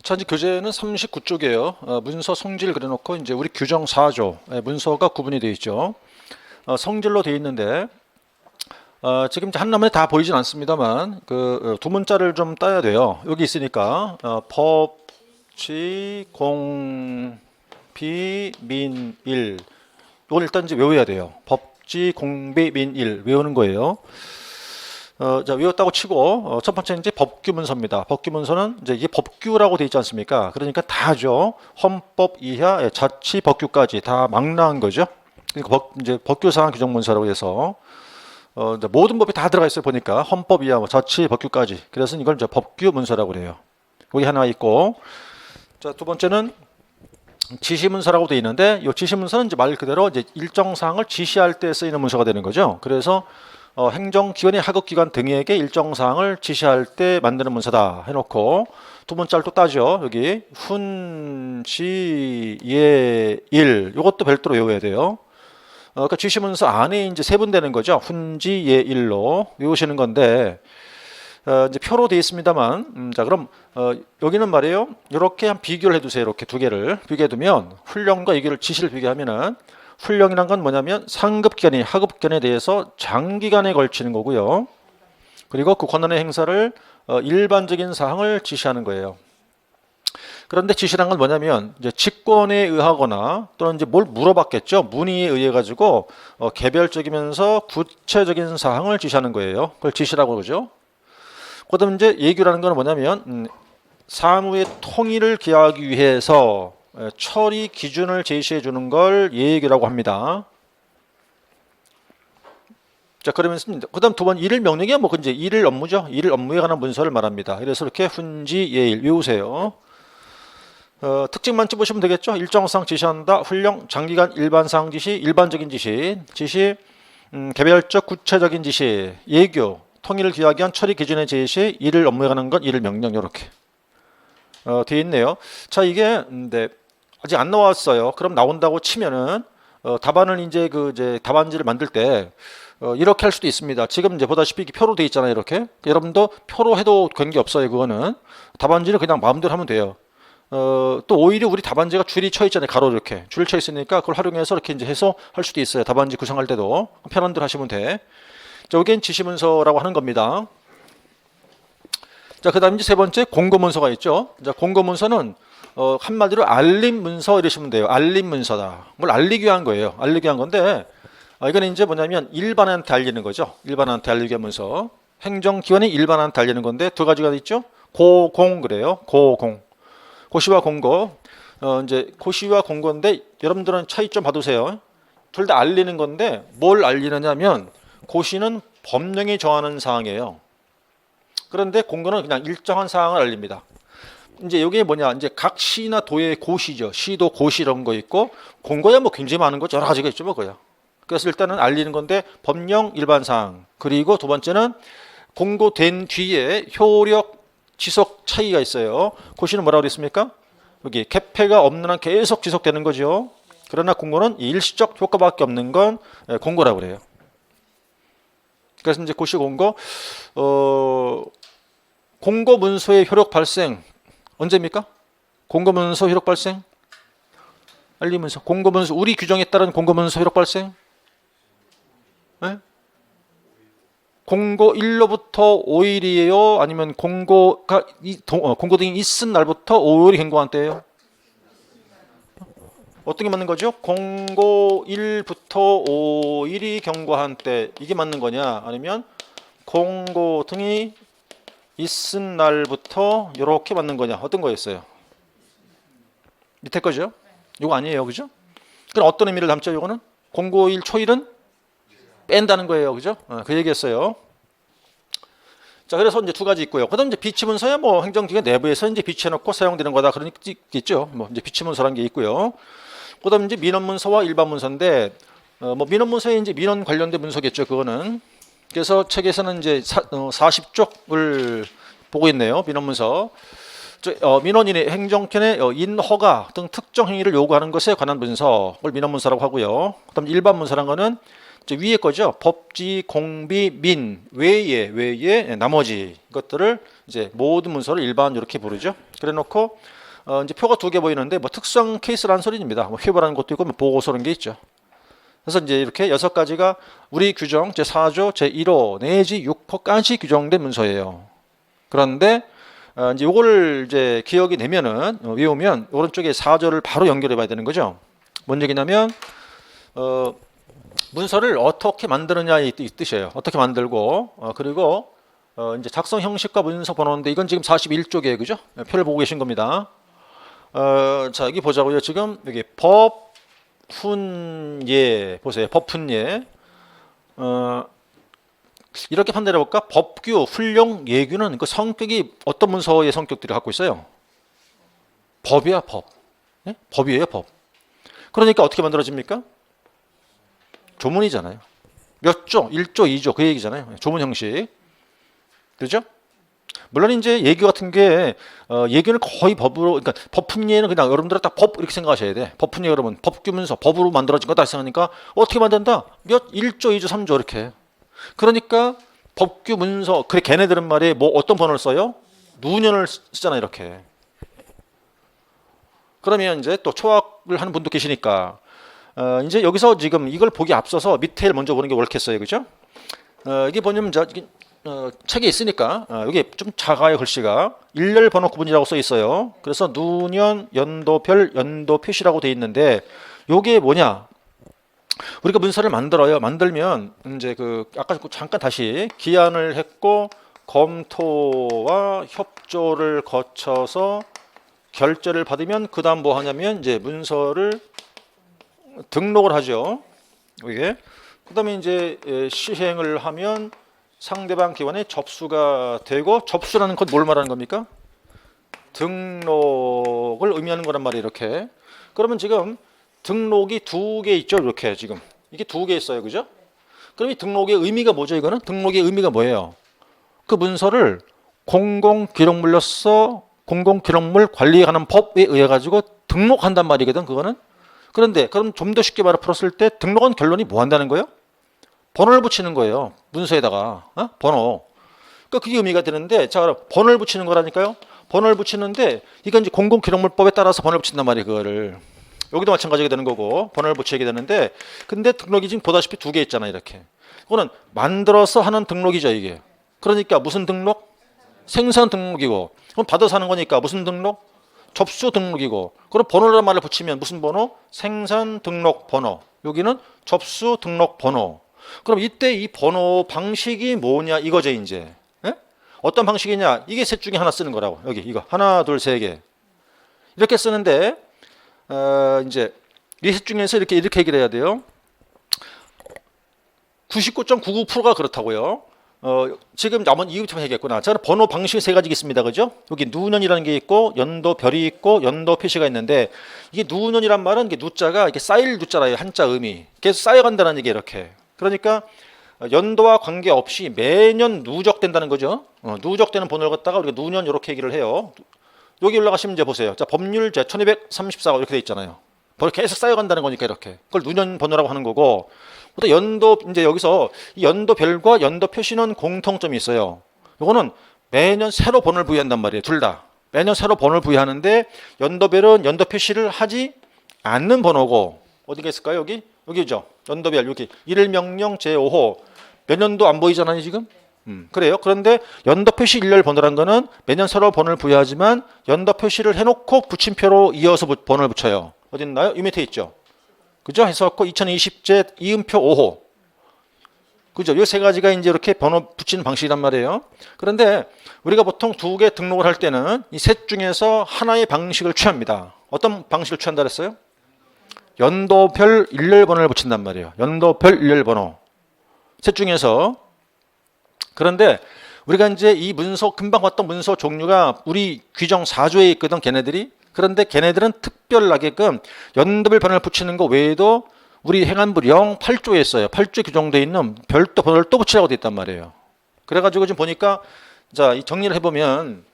자, 이제 교재는 39쪽이에요. 문서 성질 그려놓고 이제 우리 규정 4조 문서가 구분이 되어 있죠. 성질로 되어 있는데 지금 이제 한눈에 다 보이진 않습니다만 그 두 문자를 좀 따야 돼요. 여기 있으니까 법지 공비 민일 이걸 일단 이제 외워야 돼요. 법지 공비 민일 외우는 거예요. 자, 외웠다고 치고 첫 번째는 이제 법규 문서입니다. 법규 문서는 이제 이게 법규라고 되어 있지 않습니까? 그러니까 다죠. 헌법 이하 자치 법규까지 다 망라한 거죠. 그러니까 이제 법규사항 규정 문서라고 해서 이제 모든 법이 다 들어가 있어요. 보니까 헌법 이하 자치 법규까지. 그래서 이걸 이제 법규 문서라고 그래요. 여기 하나 있고, 자, 두 번째는 지시 문서라고 되어 있는데 이 지시 문서는 이제 말 그대로 이제 일정 사항을 지시할 때 쓰이는 문서가 되는 거죠. 그래서 행정기관이 하급기관 등에게 일정 사항을 지시할 때 만드는 문서다 해놓고 두 번째를 또 따죠. 여기 훈지예일 이것도 별도로 외워야 돼요. 그러니까 지시문서 안에 이제 세분되는 거죠. 훈지예일로 외우시는 건데 이제 표로 되어 있습니다만 자 그럼 여기는 말이에요. 이렇게 한 비교를 해두세요. 이렇게 두 개를 비교해두면 훈령과 이거를 지시를 비교하면은 훈령이란 건 뭐냐면 상급기관이 하급기관에 대해서 장기간에 걸치는 거고요. 그리고 그 권한의 행사를 일반적인 사항을 지시하는 거예요. 그런데 지시란 건 뭐냐면 이제 직권에 의하거나 또는 이제 뭘 물어봤겠죠. 문의에 의해 가지고 개별적이면서 구체적인 사항을 지시하는 거예요. 그걸 지시라고 그러죠. 그다음 이제 예규라는 건 뭐냐면 사무의 통일을 기하기 위해서 처리 기준을 제시해 주는 걸 예규라고 합니다. 자, 그러면 그다음 두 번 일일 명령이야 뭐 이제 일일 업무죠. 일일 업무에 관한 문서를 말합니다. 그래서 이렇게 훈지예일 외우세요. 특징만 찝으시면 되겠죠. 일정사항 지시한다. 훈령, 장기간 일반사항 지시, 일반적인 지시, 개별적 구체적인 지시, 예규, 통일을 기하기 위한 처리 기준의 제시, 일일 업무에 관한 건 일일 명령 이렇게 되어 있네요. 자, 이게 아직 안 나왔어요. 그럼 나온다고 치면은 답안을 이제 답안지를 만들 때 이렇게 할 수도 있습니다. 지금 이제 보다시피 표로 되어 있잖아요. 이렇게 여러분도 표로 해도 관계 없어요. 그거는 답안지를 그냥 마음대로 하면 돼요. 또 오히려 우리 답안지가 줄이 쳐 있잖아요. 가로 이렇게 줄 쳐 있으니까 그걸 활용해서 이렇게 이제 해서 할 수도 있어요. 답안지 구성할 때도 편한 대로 하시면 돼. 자, 여기는 지시문서라고 하는 겁니다. 자, 그다음 이제 세 번째 공고문서가 있죠. 자, 공고문서는 한마디로 알림 문서 이러시면 돼요. 알림 문서다. 뭘 알리기 위한 거예요. 알리기 위한 건데 이거는 이제 뭐냐면 일반한테 알리는 거죠. 일반한테 알리기 위한 문서. 행정기관이 일반한테 알리는 건데 두 가지가 있죠. 고공 그래요. 고공. 고시와 공고. 이제 고시와 공고인데 여러분들은 차이점 봐두세요. 둘 다 알리는 건데 뭘 알리느냐면 고시는 법령이 정하는 사항이에요. 그런데 공고는 그냥 일정한 사항을 알립니다. 이제 여기에 뭐냐, 이제 각 시나 도의 고시죠. 시도 고시 이런 거 있고, 공고야 뭐 굉장히 많은 거 여러 가지가 있죠, 뭐 그야. 그래서 일단은 알리는 건데 법령 일반 사항. 그리고 두 번째는 공고된 뒤에 효력 지속 차이가 있어요. 고시는 뭐라고 그랬습니까? 여기 개폐가 없는 한 계속 지속되는 거죠. 그러나 공고는 일시적 효과밖에 없는 건 공고라고 그래요. 그래서 이제 고시 공고, 공고 문서의 효력 발생 언제입니까? 공고문서 효력 발생? 알리문서. 공고문서 우리 규정에 따른 공고문서 효력 발생? 네? 공고일로부터 5일이에요? 아니면 공고 등이 있은 날부터 5일이 경고한 때예요? 어떤 게 맞는 거죠? 공고일부터 5일이 경고한 때 이게 맞는 거냐? 아니면 공고 등이 있은 날부터 이렇게 맞는 거냐? 어떤 거였어요? 밑에 거죠? 이거 아니에요, 그죠? 그럼 어떤 의미를 담죠? 이거는 공고일 초일은 뺀다는 거예요, 그죠? 그 얘기했어요. 자, 그래서 이제 두 가지 있고요. 그다음 이제 비치문서야 뭐 행정기관 내부에서 이제 비치해놓고 사용되는 거다 그런 게 있겠죠. 뭐 이제 비치문서라는 게 있고요. 그다음 이제 민원문서와 일반문서인데 뭐 민원문서에 이제 민원 관련된 문서겠죠, 그거는. 그래서 책에서는 이제 40쪽을 보고 있네요. 민원문서. 민원인의 행정권의 인허가 등 특정 행위를 요구하는 것에 관한 문서를 민원문서라고 하고요. 그다음 일반 문서란 거는 이제 위에 거죠. 법지, 공비, 민 외에 나머지 것들을 이제 모든 문서를 일반 이렇게 부르죠. 그래 놓고 이제 표가 두 개 보이는데 뭐 특수한 케이스라는 소리입니다. 뭐 휘보라는 것도 있고 뭐 보고서라는 게 있죠. 그래서 이제 이렇게 6가지가 우리 규정 제4조 제1호 내지 6호까지 규정된 문서예요. 그런데 이제 요거를 이제 기억이 되면은 외우면 오른쪽에 4조를 바로 연결해 봐야 되는 거죠. 뭔 얘기냐면 문서를 어떻게 만드느냐 이 뜻이에요. 어떻게 만들고 그리고 이제 작성 형식과 문서 번호인데 이건 지금 41쪽이에요. 그죠? 표를 보고 계신 겁니다. 자, 여기 보자고요. 지금 여기 법훈예 보세요. 법훈예. 이렇게 판단해 볼까? 법규, 훈령, 예규는 그 성격이 어떤 문서의 성격들을 갖고 있어요? 법이야, 법. 네? 법이에요, 법. 그러니까 어떻게 만들어집니까? 조문이잖아요. 몇 조? 1조, 2조 그 얘기잖아요. 조문 형식. 그죠? 물론 이제 예규 같은 게 예규는 거의 법으로 그러니까 법훈예는 그냥 여러분들 딱 법 이렇게 생각하셔야 돼. 법훈예 여러분 법규 문서 법으로 만들어진 거다 생각하니까 어떻게 만든다? 몇 1조, 2조, 3조 이렇게. 그러니까 법규 문서 그래 걔네들은 말이에요. 뭐 어떤 번호를 써요? 누년을 쓰잖아 이렇게. 그러면 이제 또 초학을 하는 분도 계시니까 이제 여기서 지금 이걸 보기 앞서서 밑에를 먼저 보는 게 옳겠어요. 그죠? 이게 보면 책에 있으니까 여기 좀 작아요. 글씨가 일렬 번호 구분이라고 써 있어요. 그래서 누년, 연도별, 연도 표시라고 돼 있는데 요게 뭐냐? 우리가 문서를 만들어요. 만들면 이제 아까 잠깐 다시 기한을 했고 검토와 협조를 거쳐서 결재를 받으면 그다음 뭐 하냐면 이제 문서를 등록을 하죠. 이게 그다음에 이제 시행을 하면 상대방 기관에 접수가 되고 접수라는 건 뭘 말하는 겁니까? 등록을 의미하는 거란 말이에요. 이렇게. 그러면 지금 등록이 두 개 있죠. 이렇게 지금 이게 두 개 있어요. 그죠? 그럼 이 등록의 의미가 뭐죠? 이거는 등록의 의미가 뭐예요? 그 문서를 공공기록물로서 공공기록물 관리에 관한 법에 의해 가지고 등록한단 말이거든. 그거는. 그런데 그럼 좀 더 쉽게 말해 풀었을 때 등록은 결론이 뭐 한다는 거예요? 번호를 붙이는 거예요. 문서에다가 번호. 그러니까 그게 의미가 되는데 자 번호를 붙이는 거라니까요. 번호를 붙이는데 이건 이제 공공기록물법에 따라서 번호를 붙인단 말이에요. 그거를. 여기도 마찬가지가 되는 거고 번호를 붙이게 되는데 근데 등록이 지금 보다시피 두 개 있잖아요. 이렇게. 그거는 만들어서 하는 등록이죠. 이게. 그러니까 무슨 등록? 생산 등록이고 그럼 받아서 하는 거니까 무슨 등록? 접수 등록이고 그럼 번호라는 말을 붙이면 무슨 번호? 생산 등록 번호. 여기는 접수 등록 번호. 그럼 이때 이 번호 방식이 뭐냐 이거죠 이제. 예? 어떤 방식이냐? 이게 셋 중에 하나 쓰는 거라고. 여기 이거 하나 둘 세 개 이렇게 쓰는데 이제 이 셋 중에서 이렇게 얘기를 해야 돼요. 99.99%가 그렇다고요. 지금 남은 이유부터 얘기했구나. 저는 번호 방식이 세 가지가 있습니다. 그죠? 여기 누년이라는 게 있고 연도별이 있고 연도 표시가 있는데 이게 누년이란 말은 이게 누자가 이렇게 쌓일 누자라요. 한자 의미. 계속 쌓여간다는 얘기 이렇게. 그러니까 연도와 관계없이 매년 누적된다는 거죠. 누적되는 번호를 갖다가 우리가 누년 이렇게 얘기를 해요. 여기 올라가시면 이제 보세요. 자, 법률 제 1234가 이렇게 돼 있잖아요. 번호 계속 쌓여간다는 거니까 이렇게. 그걸 누년 번호라고 하는 거고. 또 연도 이제 여기서 이 연도별과 연도 표시는 공통점이 있어요. 요거는 매년 새로 번호를 부여한단 말이에요. 둘 다. 매년 새로 번호를 부여하는데 연도별은 연도 표시를 하지 않는 번호고 어디가 있을까요? 여기죠. 연도별 여기 1일 명령 제5호 몇 년도 안 보이잖아요 지금. 그래요. 그런데 연도 표시 일렬 번호란 거는 매년 새로 번호를 부여하지만 연도 표시를 해놓고 붙임표로 이어서 번호를 붙여요. 어디 있나요? 이 밑에 있죠. 그죠? 해서 2020제 이음표 5호. 그죠? 이 세 가지가 이제 이렇게 번호 붙이는 방식이란 말이에요. 그런데 우리가 보통 두 개 등록을 할 때는 이 셋 중에서 하나의 방식을 취합니다. 어떤 방식을 취한다 그랬어요? 연도별 일렬 번호를 붙인단 말이에요. 연도별 일렬 번호. 셋 중에서. 그런데 우리가 이제 이 문서 금방 봤던 문서 종류가 우리 규정 4조에 있거든 걔네들이. 그런데 걔네들은 특별하게끔 연도별 번호를 붙이는 거 외에도 우리 행안부 08조에 있어요. 8조에 규정되어 있는 별도 번호를 또 붙이라고 돼 있단 말이에요. 그래가지고 지금 보니까 자, 이 정리를 해보면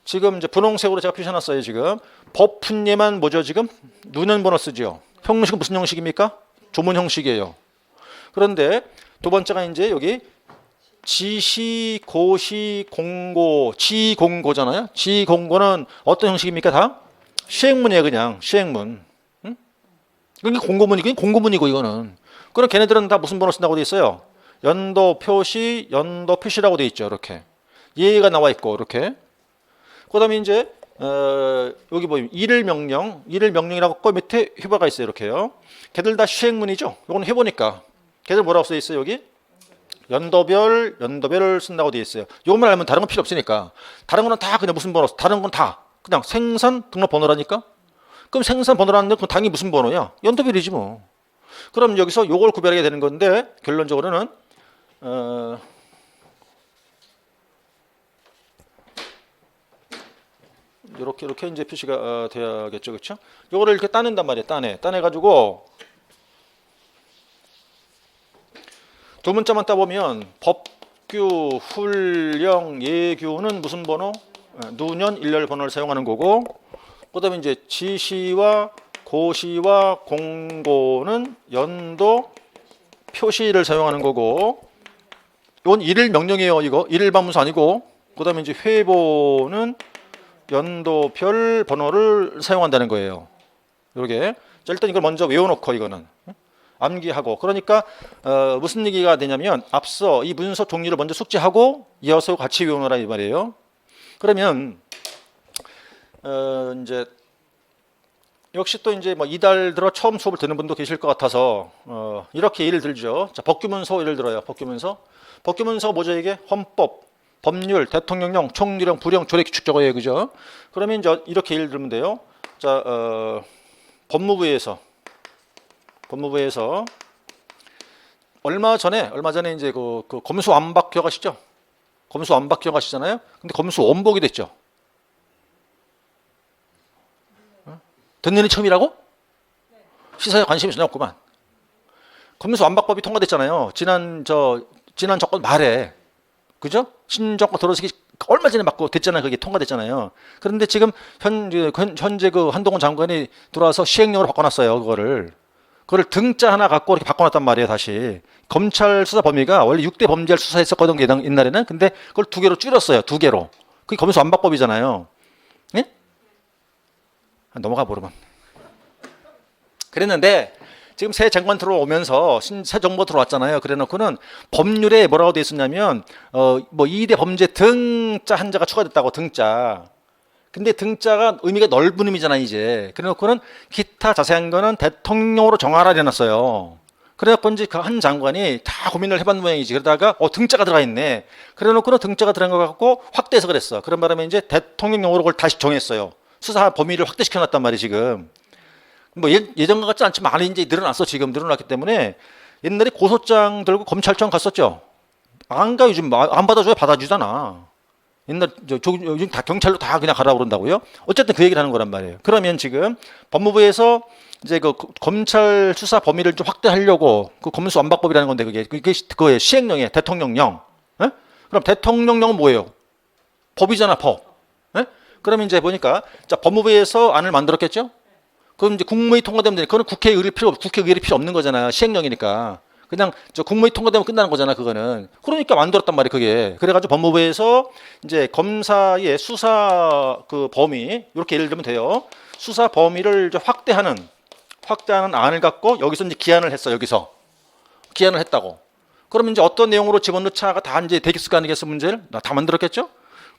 지금 이제 분홍색으로 제가 표시해놨어요. 지금 법훈예만 뭐죠? 지금 누년 번호 쓰죠. 형식은 무슨 형식입니까? 조문 형식이에요. 그런데 두 번째가 이제 여기 지시, 고시, 공고, 지공고잖아요. 지공고는 어떤 형식입니까? 다 시행문이에요. 그냥 시행문. 응? 이게 공고문이고 공고문이고 이거는. 그럼 걔네들은 다 무슨 번호 쓴다고 돼 있어요? 연도 표시, 연도 표시라고 돼 있죠. 이렇게 예가 나와 있고 이렇게. 그다음에 이제 여기 보면 일일 명령이라고 거 밑에 휘바가 있어요. 이렇게요. 걔들 다 시행문이죠. 이건 해보니까 걔들 뭐라고 써 있어요? 여기 연도별을 쓴다고 돼 있어요. 이것만 알면 다른 건 필요 없으니까. 다른 거는 다 그냥 무슨 번호, 다른 건 다 그냥 생산 등록 번호라니까. 그럼 생산 번호라는 건 당연히 무슨 번호야? 연도별이지 뭐. 그럼 여기서 요걸 구별하게 되는 건데 결론적으로는 이렇게 이제 표시가 돼야겠죠, 그렇죠? 요거를 이렇게 따낸단 말이에요. 따내 가지고 두 문자만 따보면 법규, 훈령, 예규는 무슨 번호? 누년, 일렬 번호를 사용하는 거고, 그다음에 이제 지시와 고시와 공고는 연도 표시를 사용하는 거고, 이건 일일 명령이에요. 이거 일일 방문서 아니고, 그다음에 이제 회보는 연도별 번호를 사용한다는 거예요. 이렇게. 자, 일단 이걸 먼저 외워놓고 이거는 암기하고. 그러니까 무슨 얘기가 되냐면 앞서 이 문서 종류를 먼저 숙지하고 이어서 같이 외우노라 이 말이에요. 그러면 이제 역시 또 이제 뭐 이달 들어 처음 수업을 듣는 분도 계실 것 같아서 이렇게 예를 들죠. 자, 법규문서 예를 들어요. 법규문서가 뭐죠 이게? 헌법, 법률, 대통령령, 총리령, 부령, 조례, 규칙 저거예요, 그죠? 그러면 이제 이렇게 예를 들면 돼요. 자, 법무부에서 얼마 전에 이제 그 검수완박 기억하시죠? 검수완박 기억하시잖아요. 근데 검수원복이 됐죠. 듣는 일이 처음이라고? 시사에 관심이 전혀 없구만. 검수완박법이 통과됐잖아요. 지난 정권 말에. 그죠? 신정권 들어서기 얼마 전에 맞고 됐잖아요. 그게 통과됐잖아요. 그런데 지금 현재 그 한동훈 장관이 들어와서 시행령으로 바꿔놨어요. 그거를 등자 하나 갖고 이렇게 바꿔놨단 말이에요. 다시 검찰 수사 범위가 원래 6대 범죄를 수사했었거든 옛날에는. 근데 그걸 2개로 줄였어요. 2개로. 그게 검수완박법이잖아요. 예? 넘어가 모르면. 그랬는데 지금 새 정권 들어오면서 새 정부 들어왔잖아요. 그래놓고는 법률에 뭐라고 돼 있었냐면 뭐 2대 범죄 등자 한자가 추가됐다고. 등자. 근데 등자가 의미가 넓은 의미잖아 이제. 그래놓고는 기타 자세한 거는 대통령으로 정하라 해놨어요. 그래갖고 이제 그 한 장관이 다 고민을 해본 모양이지. 그러다가 등자가 들어가 있네. 그래놓고는 등자가 들어간 거 갖고 확대해서 그랬어. 그런 바람에 이제 대통령령으로 그걸 다시 정했어요. 수사 범위를 확대시켜놨단 말이에요 지금. 뭐 예전과 같지 않지만 많이 이제 늘어났어. 지금 늘어났기 때문에. 옛날에 고소장 들고 검찰청 갔었죠. 안 가. 요즘 안 받아줘야 받아주잖아. 옛날 요즘 다 경찰로 다 그냥 가라 그런다고요. 어쨌든 그 얘기를 하는 거란 말이에요. 그러면 지금 법무부에서 이제 그 검찰 수사 범위를 좀 확대하려고 그 검수완박법이라는 건데 그게 그거예요. 시행령이에요. 대통령령. 에? 그럼 대통령령은 뭐예요? 법이잖아. 법. 에? 그러면 이제 보니까 자 법무부에서 안을 만들었겠죠. 그럼 이제 국무회의 통과되면 되니까 그건 국회 의결이 필요 없는 거잖아요. 시행령이니까. 그냥 국무회의 통과되면 끝나는 거잖아. 그거는. 그러니까 만들었단 말이에요. 그게. 그래가지고 법무부에서 이제 검사의 수사 그 범위 이렇게 예를 들면 돼요. 수사 범위를 이제 확대하는 안을 갖고 여기서 이제 기한을 했어. 여기서 기한을 했다고. 그러면 이제 어떤 내용으로 집어넣자가 다 이제 되겠을 거 아니겠어 문제를 다 만들었겠죠.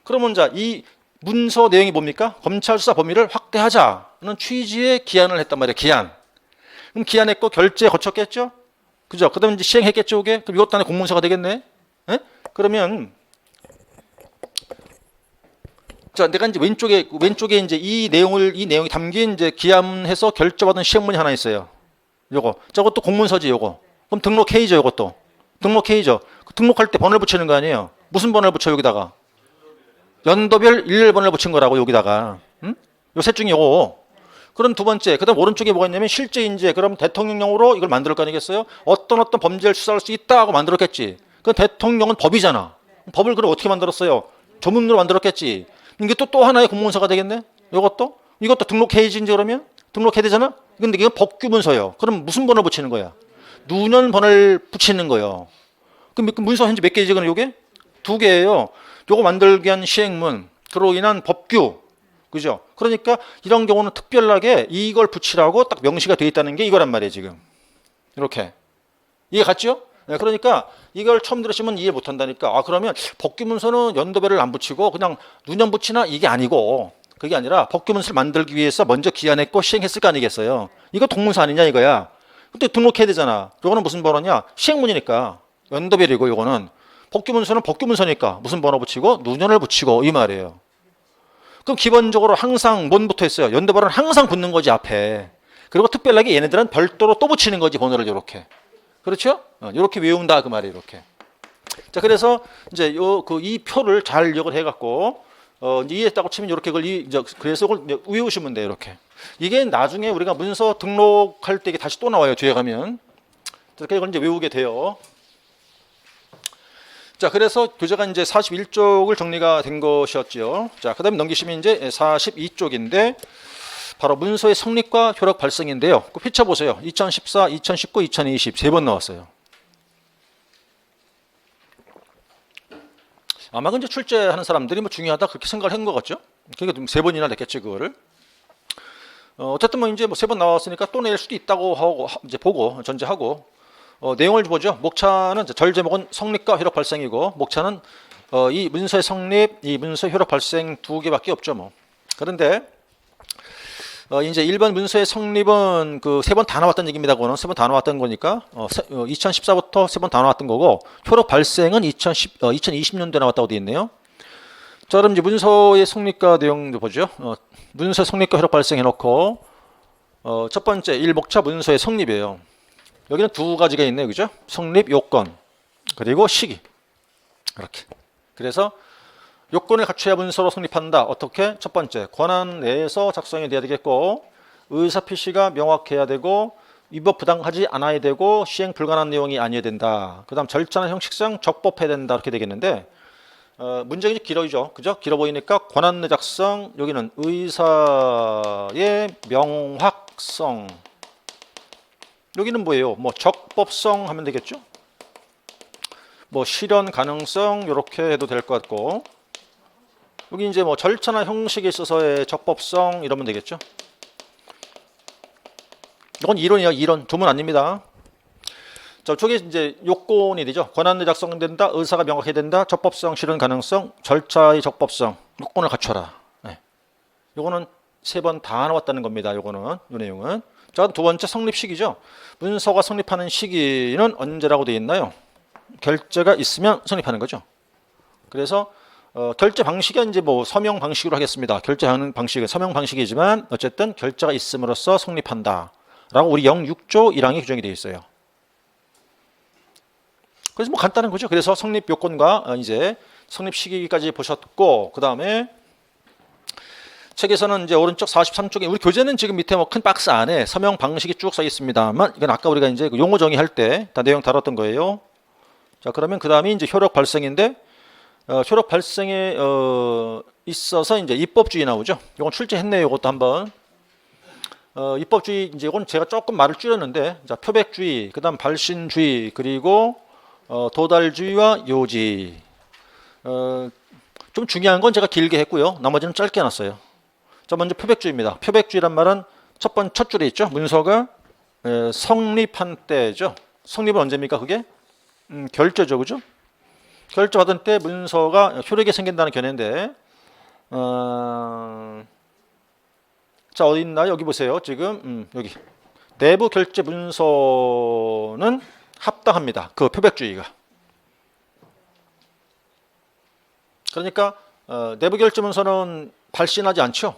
그러면 자 이 문서 내용이 뭡니까? 검찰 수사 범위를 확대하자는 취지의 기한을 했단 말이에요. 기한. 그럼 기한했고 결제 거쳤겠죠? 그죠? 그다음에 이제 시행했겠죠, 이게? 그럼 이것도 안에 공문서가 되겠네? 예? 그러면 자, 내가 이제 왼쪽에 이제 이 내용이 담긴 이제 기한해서 결제받은 시행문이 하나 있어요. 저것도 공문서지, 요거. 그럼 등록 K죠, 요것도. 등록 K죠. 등록할 때 번호를 붙이는 거 아니에요? 무슨 번호를 붙여 여기다가? 연도별 일일번호를 붙인 거라고 여기다가. 요 셋 중에 요거. 그럼 두 번째, 그다음 오른쪽에 뭐가 있냐면 실제 이제 그럼 대통령령으로 이걸 만들 거 아니겠어요? 어떤 범죄를 수사할 수 있다 하고 만들었겠지. 그 대통령은 법이잖아. 법을 그럼 어떻게 만들었어요? 조문으로 만들었겠지. 이게 또 하나의 공문서가 되겠네. 이것도 등록해야지 이제 그러면 등록해야 되잖아. 근데 이건 법규문서예요. 그럼 무슨 번호 붙이는 거야? 누년 번호를 붙이는 거예요. 그럼 문서 현재 몇 개지? 그럼 요게 2개예요. 요거 만들기 위한 시행문, 그로 인한 법규, 그죠? 그러니까 이런 경우는 특별하게 이걸 붙이라고 딱 명시가 돼 있다는 게 이거란 말이에요, 지금. 이렇게. 이해 갔죠? 네, 그러니까 이걸 처음 들으시면 이해 못 한다니까. 아, 그러면 법규 문서는 연도별을 안 붙이고 그냥 누년 붙이나 이게 아니고, 그게 아니라 법규 문서를 만들기 위해서 먼저 기한했고 시행했을 거 아니겠어요? 이거 동문서 아니냐 이거야. 근데 등록해야 되잖아. 요거는 무슨 번호냐? 시행문이니까. 연도별이고 요거는 법규 문서는 법규 문서니까 무슨 번호 붙이고 누년을 붙이고 이 말이에요. 그럼 기본적으로 항상 뭔 붙어 있어요? 연도별은 항상 붙는 거지 앞에. 그리고 특별하게 얘네들은 별도로 또 붙이는 거지 번호를 이렇게. 그렇죠? 이렇게 외운다 그 말이에요. 이렇게. 자, 그래서 이제 이 표를 잘 기억을 해갖고 이제 이해했다고 치면 이렇게 이제 그래서 이걸 외우시면 돼요. 이렇게. 이게 나중에 우리가 문서 등록할 때 이게 다시 또 나와요. 뒤에 가면. 그래서 이걸 이제 외우게 돼요. 자, 그래서 교재가 이제 41쪽을 정리가 된 것이었죠. 자, 그다음에 넘기시면 이제 42쪽인데 바로 문서의 성립과 효력 발생인데요. 그 펼쳐 보세요. 2014, 2019, 2020 세 번 나왔어요. 아마 이제 출제하는 사람들이 뭐 중요하다 그렇게 생각을 한 것 같죠. 그러니까 세 번이나 냈겠지 그거를. 어쨌든 뭐 이제 뭐 세 번 나왔으니까 또 낼 수도 있다고 하고 이제 보고 전제하고 내용을 보죠. 목차는 절 제목은 성립과 효력 발생이고 목차는 이 문서의 성립, 이 문서 효력 발생 2개밖에 없죠 뭐. 그런데 이제 1번 문서의 성립은 그 세 번 다 나왔던 얘기입니다. 그거는 세 번 다 나왔던 거니까 2014부터 세 번 다 나왔던 거고 효력 발생은 2020년도에 나왔다고 되어 있네요. 자, 그럼 이제 문서의 성립과 내용도 보죠. 문서 성립과 효력 발생 해놓고 첫 번째 1목차 문서의 성립이에요. 여기는 2가지가 있네요. 그죠? 성립 요건 그리고 시기 이렇게. 그래서 요건을 갖춰야 문서로 성립한다. 어떻게? 첫 번째, 권한 내에서 작성이 돼야 되겠고 의사 표시가 명확해야 되고 위법 부당하지 않아야 되고 시행 불가능한 내용이 아니어야 된다. 그 다음 절차나 형식상 적법해야 된다. 이렇게 되겠는데 문장이 길어지죠. 그죠? 길어 보이니까 권한 내 작성, 여기는 의사의 명확성, 여기는 뭐예요? 뭐 적법성 하면 되겠죠? 뭐 실현 가능성 이렇게 해도 될 것 같고 여기 이제 뭐 절차나 형식에 있어서의 적법성 이러면 되겠죠. 이건 이론이에요. 이론. 조문 아닙니다. 저쪽에 이제 요건이 되죠. 권한 내 작성된다. 의사가 명확해야 된다. 적법성, 실현 가능성, 절차의 적법성. 요건을 갖춰라. 네. 요거는 세 번 다 나왔다는 겁니다. 요거는 이 내용은. 자, 두 번째 성립 시기죠. 문서가 성립하는 시기는 언제라고 되어 있나요? 결제가 있으면 성립하는 거죠. 그래서 결제 방식이 이제 뭐 서명 방식으로 하겠습니다. 결제하는 방식은 서명 방식이지만 어쨌든 결제가 있음으로써 성립한다라고 우리 06조 1항에 규정이 되어 있어요. 그래서 뭐 간단한 거죠. 그래서 성립 요건과 이제 성립 시기까지 보셨고 그 다음에 책에서는 이제 오른쪽 43쪽에 우리 교재는 지금 밑에 뭐 큰 박스 안에 서명 방식이 쭉 써 있습니다만 이건 아까 우리가 이제 용어 정의할 때 다 내용 다뤘던 거예요. 자, 그러면 그 다음이 이제 효력 발생인데 효력 발생에 있어서 이제 입법주의 나오죠. 이건 출제했네요. 이것도 한번. 입법주의 이제 이건 제가 조금 말을 줄였는데 자, 표백주의, 그다음 발신주의, 그리고 도달주의와 요지. 좀 중요한 건 제가 길게 했고요. 나머지는 짧게 놨어요. 자, 먼저 표백주의입니다. 표백주의란 말은 첫 줄에 있죠. 문서가 성립한 때죠. 성립은 언제입니까? 그게 결제죠, 그죠? 결제 받은 때 문서가 효력이 생긴다는 견해인데, 자, 어디 있나요? 여기 보세요. 지금 여기 내부 결제 문서는 합당합니다. 그 표백주의가. 그러니까 내부 결제 문서는 발신하지 않죠.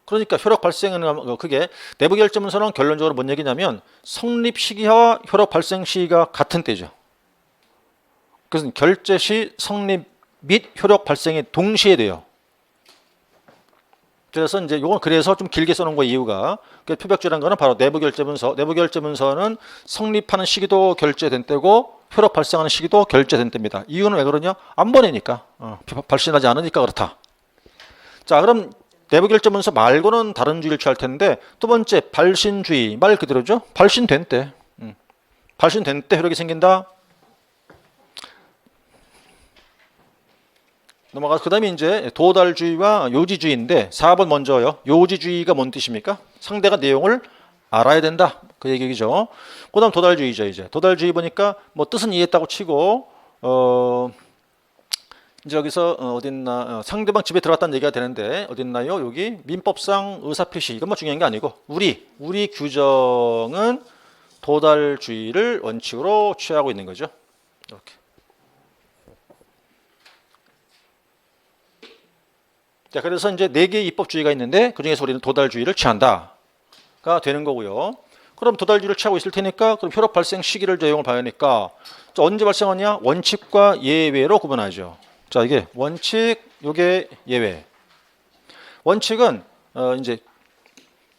그러니까 효력 발생은 그게 내부 결제 문서는 결론적으로 뭔 얘기냐면 성립 시기와 효력 발생 시기가 같은 때죠. 그래서 결제 시 성립 및 효력 발생이 동시에 돼요. 그래서 이제 요건 그래서 좀 길게 써놓은 거 이유가 표백주의라는 거는 바로 내부 결제 문서. 내부 결제 문서는 성립하는 시기도 결제된 때고 효력 발생하는 시기도 결제된 때입니다. 이유는 왜 그러냐? 안 보내니까 발신하지 않으니까 그렇다. 자, 그럼 내부 결제 문서 말고는 다른 주의를 취할 텐데 두 번째 발신주의 말 그대로죠. 발신된 때. 발신된 때 효력이 생긴다. 넘어가서 그 다음에 이제 도달주의와 요지주의인데 4번 먼저요. 요지주의가 뭔 뜻입니까? 상대가 내용을 알아야 된다. 그 얘기죠. 그 다음 도달주의죠. 이제 도달주의 보니까 뭐 뜻은 이해했다고 치고 이제 여기서 어딨나 상대방 집에 들어갔다는 얘기가 되는데 어딨나요? 여기 민법상 의사표시 이건 뭐 중요한 게 아니고 우리 규정은 도달주의를 원칙으로 취하고 있는 거죠. 이렇게. 자, 그래서 이제 4개의 입법주의가 있는데 그 중에서 우리는 도달주의를 취한다가 되는 거고요. 그럼 도달주의를 취하고 있을 테니까 그럼 효력 발생 시기를 내용을 봐야 하니까 자, 언제 발생하냐? 원칙과 예외로 구분하죠. 자, 이게 원칙, 요게 예외. 원칙은 이제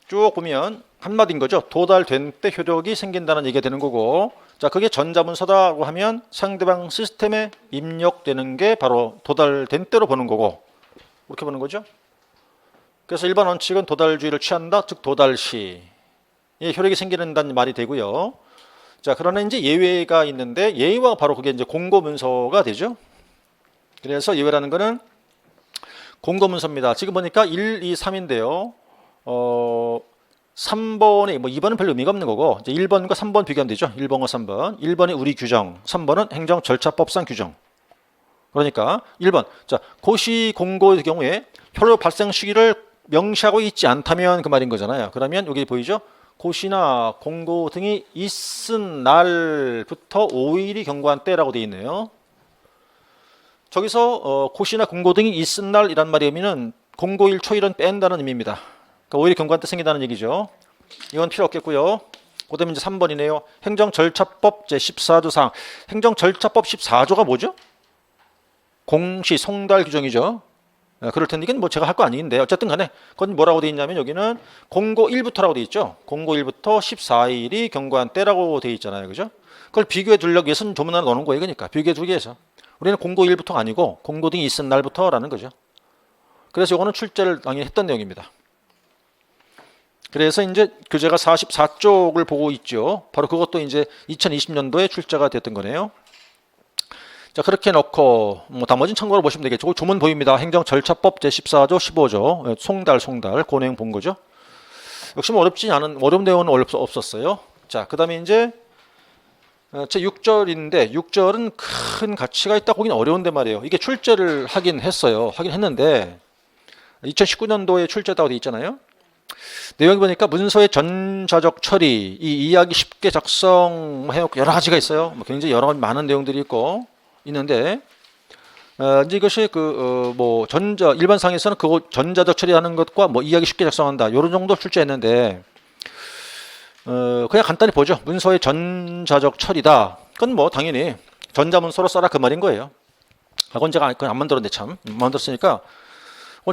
쭉 보면 한마디인 거죠. 도달된 때 효력이 생긴다는 얘기가 되는 거고, 자, 그게 전자문서다라고 하면 상대방 시스템에 입력되는 게 바로 도달된 때로 보는 거고, 이렇게 보는 거죠. 그래서 일반 원칙은 도달주의를 취한다, 즉 도달시 효력이 생기는다는 말이 되고요. 자, 그러나 이제 예외가 있는데 예외가 바로 그게 이제 공고문서가 되죠. 그래서 예외라는 거는 공고문서입니다. 지금 보니까 1, 2, 3인데요. 3번이 뭐 2번은 별 의미가 없는 거고 이제 1번과 3번 비교하면 되죠. 1번과 3번. 1번이 우리 규정, 3번은 행정절차법상 규정. 그러니까 1번. 자, 고시 공고의 경우에 효력 발생 시기를 명시하고 있지 않다면 그 말인 거잖아요. 그러면 여기 보이죠? 고시나 공고 등이 있은 날부터 5일이 경과한 때라고 되어 있네요. 저기서 고시나 공고 등이 있은 날이란 말의 의미는 공고일 초일은 뺀다는 의미입니다. 그러니까 5일이 경과한 때 생긴다는 얘기죠. 이건 필요 없겠고요. 그 다음에 이제 3번이네요. 행정절차법 제14조 상. 행정절차법 14조가 뭐죠? 공시 송달 규정이죠. 그럴 텐데 이건 뭐 제가 할 거 아닌데 어쨌든 간에 그건 뭐라고 되어 있냐면 여기는 공고 1부터라고 되어 있죠. 공고 1부터 14일이 경과한 때라고 되어 있잖아요. 그죠? 그걸 비교해 두려고 위해서는 조문 하나 넣는 거예요. 그러니까 비교해 두기 위해서. 우리는 공고 1부터가 아니고 공고 등이 있은 날부터라는 거죠. 그래서 이거는 출제를 당연히 했던 내용입니다. 그래서 이제 교재가 44쪽을 보고 있죠. 바로 그것도 이제 2020년도에 출제가 됐던 거네요. 자, 그렇게 넣고 뭐 나머지는 참고로 보시면 되겠죠. 조문 보입니다. 행정절차법 제14조 15조 송달 그 내용 본 거죠. 역시 뭐 어렵지 않은 어려운 내용은 없었어요. 자, 그다음에 이제 제 6절인데 6절은 큰 가치가 있다 보기는 어려운데 말이에요. 이게 출제를 하긴 했는데 2019년도에 출제했다고 돼 있잖아요. 내용이 보니까 문서의 전자적 처리, 이 이야기 쉽게 작성해놓고 여러 가지가 있어요. 뭐 굉장히 여러 많은 내용들이 있는데 이제 이것이 뭐 일반상에서는 그거 전자적 처리하는 것과 뭐 이야기 쉽게 작성한다 이런 정도 출제했는데 그냥 간단히 보죠. 문서의 전자적 처리다. 그건 뭐 당연히 전자문서로 써라 그 말인 거예요. 그건 제가 안 만들었는데 참 만들었으니까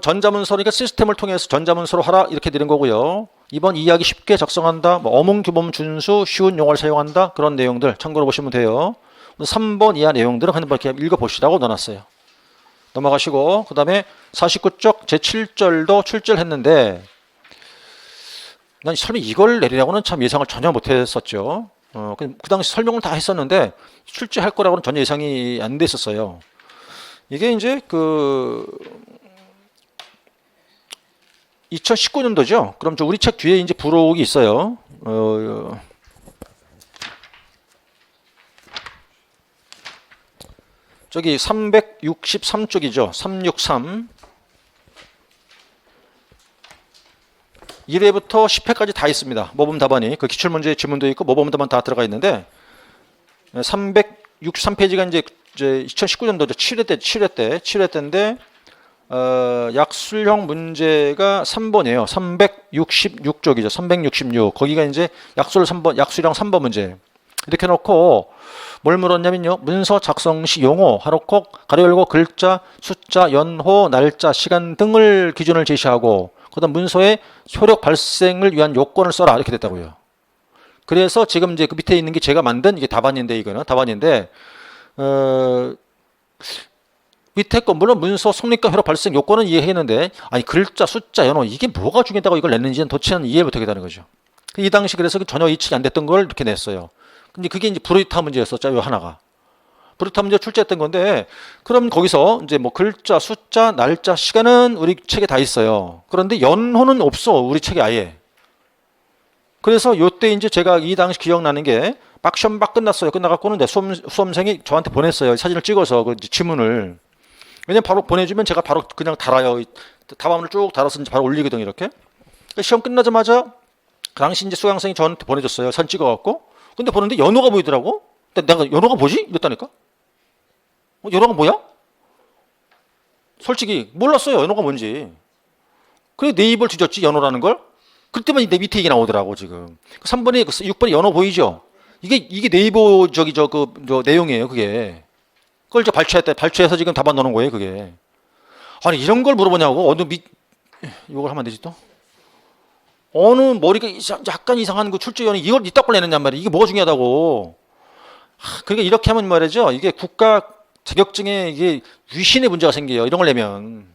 전자문서니까 시스템을 통해서 전자문서로 하라 이렇게 되는 거고요. 이번 이야기 쉽게 작성한다. 뭐 어문규범 준수 쉬운 용어를 사용한다. 그런 내용들 참고로 보시면 돼요. 3번 이하 내용들은 그냥 이렇게 읽어보시라고 넣어놨어요. 넘어가시고 그 다음에 49쪽 제7절도 출제를 했는데 난 설마 이걸 내리라고는 참 예상을 전혀 못했었죠. 그 당시 설명을 다 했었는데 출제할 거라고는 전혀 예상이 안 됐었어요. 이게 이제 2019년도죠. 그럼 우리 책 뒤에 이제 부록이 있어요. 저기 363쪽이죠. 363. 1회부터 10회까지 다 있습니다. 모범 답안이. 그 기출문제 지문도 있고 모범 답안 다 들어가 있는데 363페이지가 이제 2019년도죠. 7회 때인데 약술형 문제가 3번이에요. 366쪽이죠. 366. 거기가 이제 약술형 3번 문제. 이렇게 놓고 뭘 물었냐면요. 문서 작성 시 용어, 하루콕, 가로 열고 글자, 숫자, 연호, 날짜, 시간 등을 기준을 제시하고 그다음 문서의 효력 발생을 위한 요건을 써라 이렇게 됐다고요. 그래서 지금 이제 그 밑에 있는 게 제가 만든 이게 답안인데 이거는 답안인데 밑에 거 물론 문서 성립과 효력 발생 요건은 이해했는데 아니 글자, 숫자, 연호 이게 뭐가 중요하다고 이걸 냈는지는 도대체는 이해를 못하겠다는 거죠. 이 당시 그래서 전혀 예측이 안 됐던 걸 이렇게 냈어요. 근데 그게 이제 브로이타 문제였었죠. 요 하나가. 브루타 문제 출제했던 건데 그럼 거기서 이제 뭐 글자, 숫자, 날짜, 시간은 우리 책에 다 있어요. 그런데 연호는 없어 우리 책에 아예. 그래서 요때 이제 제가 이 당시 기억나는 게 막 시험 막 끝났어요. 끝나갖고는 수험생이 저한테 보냈어요. 사진을 찍어서 그 지문을. 왜냐면 바로 보내주면 제가 바로 그냥 달아요. 답안을 쭉 달아서 이제 바로 올리거든요. 이렇게. 그러니까 시험 끝나자마자 그 당시 이제 수강생이 저한테 보내줬어요. 사진 찍어갖고. 근데 보는데 연호가 보이더라고. 근데 내가 연호가 뭐지? 이랬다니까. 연호가 뭐야? 솔직히 몰랐어요. 연호가 뭔지. 그래 네이버를 뒤졌지 연호라는 걸. 그때만 내 밑에 이게 나오더라고 지금. 3번에 6번에 연호 보이죠? 이게 네이버 저 내용이에요. 그게. 그걸 이제 발췌해서 지금 답안 넣는 거예요. 그게. 아니 이런 걸 물어보냐고. 이걸 하면 안 되지 또? 어느 머리가 약간 이상한 그 출제위원이 이걸 이따 걸 내느냔 말이야. 이게 뭐가 중요하다고. 그러니까 이렇게 하면 말이죠. 이게 국가 자격증에 이게 위신의 문제가 생겨요. 이런 걸 내면.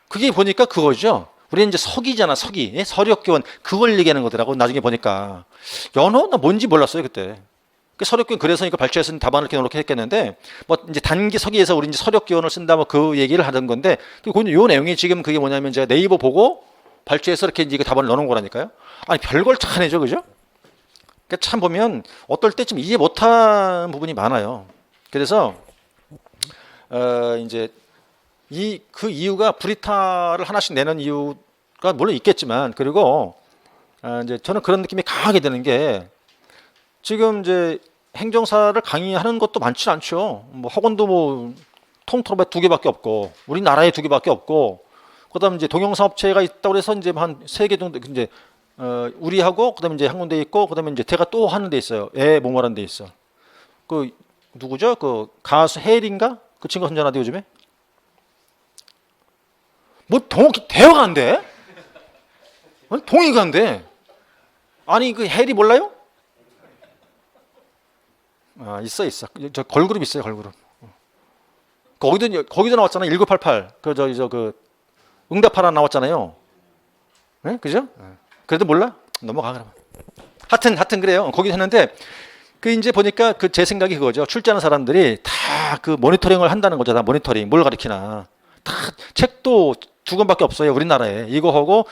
그게 보니까 그거죠. 우리는 이제 서기잖아, 서기. 예? 서력교원. 그걸 얘기하는 거더라고. 나중에 보니까. 연호? 나 뭔지 몰랐어요, 그때. 그 서력교원 그래서 이거 발췌해서 답안을 이렇게 놓게 했겠는데, 뭐 이제 단기 서기에서 우리 이제 서력교원을 쓴다, 뭐 그 얘기를 하던 건데, 요 내용이 지금 그게 뭐냐면 제가 네이버 보고 발췌해서 이렇게 이제 답안을 넣는 거라니까요. 아니, 별걸 다 내죠, 그죠? 그러니까 참 보면 어떨 때 좀 이해 못한 부분이 많아요. 그래서, 이제 그 이유가 브리타를 하나씩 내는 이유가 물론 있겠지만, 그리고 이제 저는 그런 느낌이 강하게 드는 게 지금 이제 행정사를 강의하는 것도 많지 않죠. 뭐 학원도 뭐 통틀어 2개밖에 없고 우리나라에 2개밖에 없고 그다음 이제 동영상업체가 있다고 해서 이제 한 3개 정도 이제 우리하고 그다음에 이제 한 군데 있고 그다음에 이제 제가 또 하는 데 있어요. 뭐라는 데 있어. 그 누구죠? 그 가수 혜일인가? 그 친구 선전하대 요즘에. 뭐 대화가 안 돼? 동의가 안 돼. 아니 그 혜일이 몰라요? 아 있어. 저 걸그룹 있어요 걸그룹. 거기도 나왔잖아. 1988. 그 응답하라 나왔잖아요. 네? 그죠? 그래도 몰라? 넘어가 그러면. 하여튼 그래요. 거기 했는데 그 이제 보니까 그 제 생각이 그거죠. 출제하는 사람들이 다 그 모니터링을 한다는 거죠. 다 모니터링 뭘 가르치나. 다 책도 2권밖에 없어요. 우리나라에. 이거 하고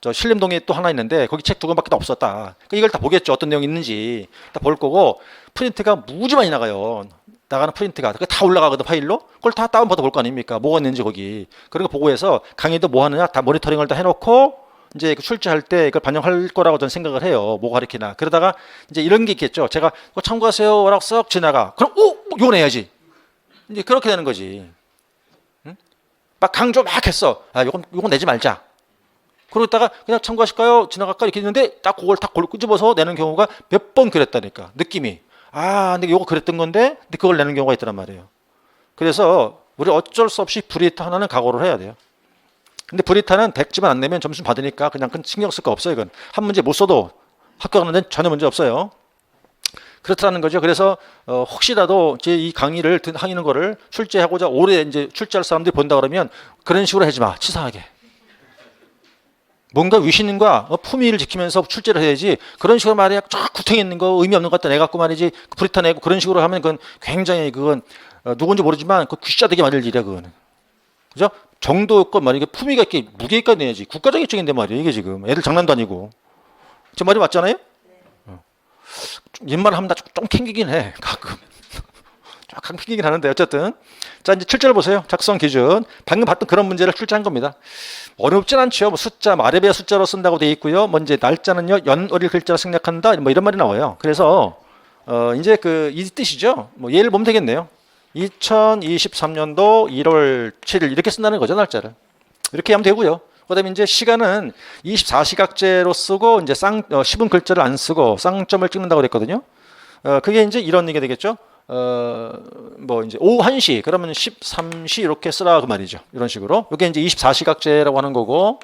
저 신림동에 또 하나 있는데 거기 책 2권밖에 없었다. 그러니까 이걸 다 보겠죠. 어떤 내용이 있는지 다 볼 거고 프린트가 무지 많이 나가요. 나가는 프린트가 그게 다 올라가거든 파일로. 그걸 다 다운받아 볼 거 아닙니까? 뭐가 있는지 거기. 그런 거 보고해서 강의도 뭐 하느냐 다 모니터링을 다 해놓고 이제 출제할 때 이걸 반영할 거라고 저는 생각을 해요. 뭐 가르치나. 그러다가 이제 이런 게 있겠죠. 제가 그거 참고하세요. 라고 썩 지나가. 그럼 이거 내야지. 이제 그렇게 되는 거지. 응? 막 강조 막 했어. 요건 내지 말자. 그러다가 그냥 참고하실까요? 지나갈까? 이렇게 했는데 딱 그걸 딱 끄집어서 내는 경우가 몇 번 그랬다니까. 느낌이. 근데 요거 그랬던 건데 근데 그걸 내는 경우가 있단 말이에요. 그래서 우리 어쩔 수 없이 브리타 하나는 각오를 해야 돼요. 근데 브리타는 100점만 안 내면 점수 받으니까 그냥 신경 쓸 거 없어요. 이건 한 문제 못 써도 합격하는 데는 전혀 문제 없어요. 그렇다는 거죠. 그래서 혹시라도 제 이 강의를 하는 거를 출제하고자 오래 이제 출제할 사람들이 본다 그러면 그런 식으로 하지 마. 치사하게. 뭔가 위신과 품위를 지키면서 출제를 해야지 그런 식으로 말이야 쫙 구탱이 있는 거 의미 없는 것 같다 내갖고 말이지 브리타 내고 그런 식으로 하면 그건 굉장히 그건 누군지 모르지만 그 귀싸대게 만들 일이야 그거는. 그죠? 정도껏 말이야 품위가 있게 무게 있게 내야지. 국가자격증인데 말이야 이게 지금 애들 장난도 아니고. 제 말이 맞잖아요? 옛말 하면 나 좀 캥기긴 해 가끔. 좀 캥기긴 하는데 어쨌든 자 이제 7절 보세요. 작성 기준 방금 봤던 그런 문제를 출제한 겁니다. 어렵진 않죠. 뭐 숫자, 아래비아 숫자로 쓴다고 돼 있고요. 뭐 이제 날짜는요 연어릴 글자로 생략한다. 뭐 이런 말이 나와요. 그래서 이제 이 뜻이죠. 뭐 예를 보면 되겠네요. 2023년도 1월 7일 이렇게 쓴다는 거죠 날짜를. 이렇게 하면 되고요. 그다음에 이제 시간은 24시각제로 쓰고 이제 씹은 글자를 안 쓰고 쌍점을 찍는다고 그랬거든요. 그게 이제 이런 얘기가 되겠죠. 뭐 이제 오후 1시 그러면 13시 이렇게 쓰라 그 말이죠. 이런 식으로. 이게 이제 24시각제라고 하는 거고.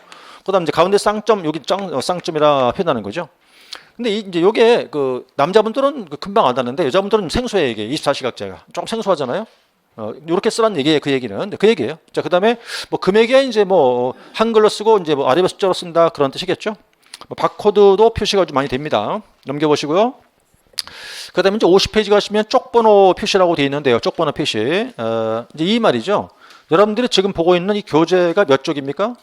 그다음 이제 가운데 쌍점 여기 쌍점이라 표현하는 거죠. 근데 이제 요게 그 남자분들은 금방 안다는데 여자분들은 생소해 이게 24시각제가. 조금 생소하잖아요. 이렇게 쓰라는 얘기예요. 그 얘기는. 그 얘기예요. 자, 그다음에 뭐 금액이 이제 뭐 한글로 쓰고 이제 뭐 아래비아 숫자로 쓴다 그런 뜻이겠죠. 뭐 바코드도 표시가 좀 많이 됩니다. 넘겨 보시고요. 그다음에 이제 50페이지 가시면 쪽번호 표시라고 되어 있는데요. 쪽번호 표시. 이제 이 말이죠. 여러분들이 지금 보고 있는 이 교재가 몇 쪽입니까?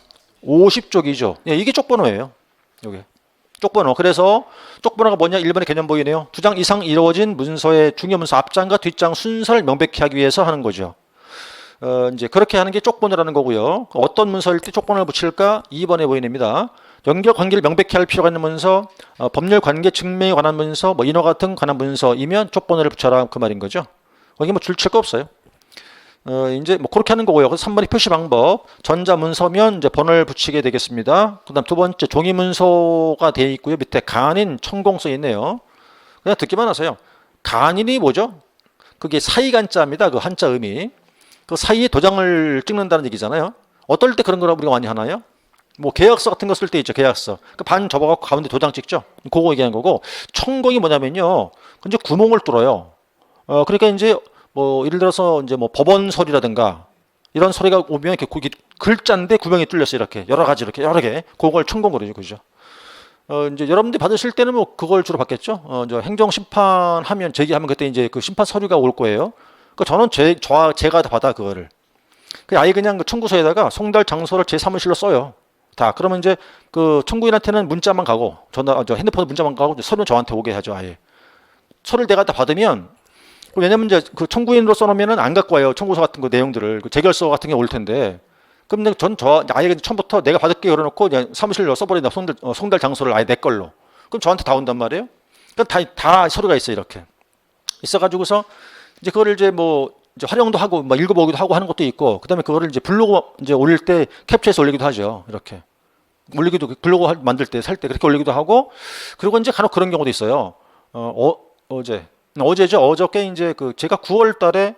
50쪽이죠. 예, 이게 쪽번호예요. 요게. 쪽번호. 그래서 쪽번호가 뭐냐? 1번의 개념 보이네요. 2장 이상 이루어진 문서의 중요 문서 앞장과 뒷장 순서를 명백히 하기 위해서 하는 거죠. 이제 그렇게 하는 게 쪽번호라는 거고요. 어떤 문서일 때 쪽번호를 붙일까? 2번에 보이냅니다. 연결 관계를 명백히 할 필요가 있는 문서, 법률 관계 증명에 관한 문서, 뭐 인허가 같은 관한 문서이면 쪽번호를 붙여라 그 말인 거죠. 거기 뭐 줄칠 거 없어요. 이제 뭐 그렇게 하는 거고요. 그래서 3번이 표시 방법. 전자문서면 이제 번호를 붙이게 되겠습니다. 그다음 두 번째 종이문서가 되어 있고요. 밑에 간인 천공써 있네요. 그냥 듣기만 하세요. 간인이 뭐죠? 그게 사이간자입니다. 그 한자 의미. 그 사이에 도장을 찍는다는 얘기잖아요. 어떨 때 그런 걸 우리가 많이 하나요? 뭐 계약서 같은 거 쓸 때 있죠. 계약서. 그 반 접어갖고 가운데 도장 찍죠. 그거 얘기하는 거고. 천공이 뭐냐면요. 이제 구멍을 뚫어요. 그러니까 이제 뭐 예를 들어서 이제 뭐 법원 서류라든가 이런 서류가 오면 이렇게 글자인데 구멍이 뚫렸어 이렇게 여러 가지 이렇게 여러 개. 그걸 천공거리죠, 그죠? 이제 여러분들이 받으실 때는 뭐 그걸 주로 받겠죠. 이제 행정 심판하면 제기하면 그때 이제 그 심판 서류가 올 거예요. 그 저는 제가 다 받아 그거를. 그 아예 그냥 그 청구서에다가 송달 장소를 제 사무실로 써요. 다 그러면 이제 그 청구인한테는 문자만 가고 핸드폰 문자만 가고 서류 저한테 오게 하죠. 아예 서류를 내가 다 받으면 왜냐면 이제 그 청구인으로 써놓으면은 안 갖고 와요. 청구서 같은 거 내용들을 그 재결서 같은 게 올 텐데 그럼 아예 처음부터 내가 받을게 열어놓고 그냥 사무실로 써버린다. 송달 장소를 아예 내 걸로. 그럼 저한테 다 온단 말이에요. 그러니까 다 서류가 있어요. 이렇게 있어가지고서 이제 그거를 이제 뭐 이제 활용도 하고 뭐 읽어보기도 하고 하는 것도 있고 그다음에 그거를 이제 블로그 이제 올릴 때 캡처해서 올리기도 하죠. 이렇게 올리기도 블로그 만들 때 살 때 그렇게 올리기도 하고 그리고 이제 간혹 그런 경우도 있어요. 어제죠. 어저께 이제 그 제가 9월 달에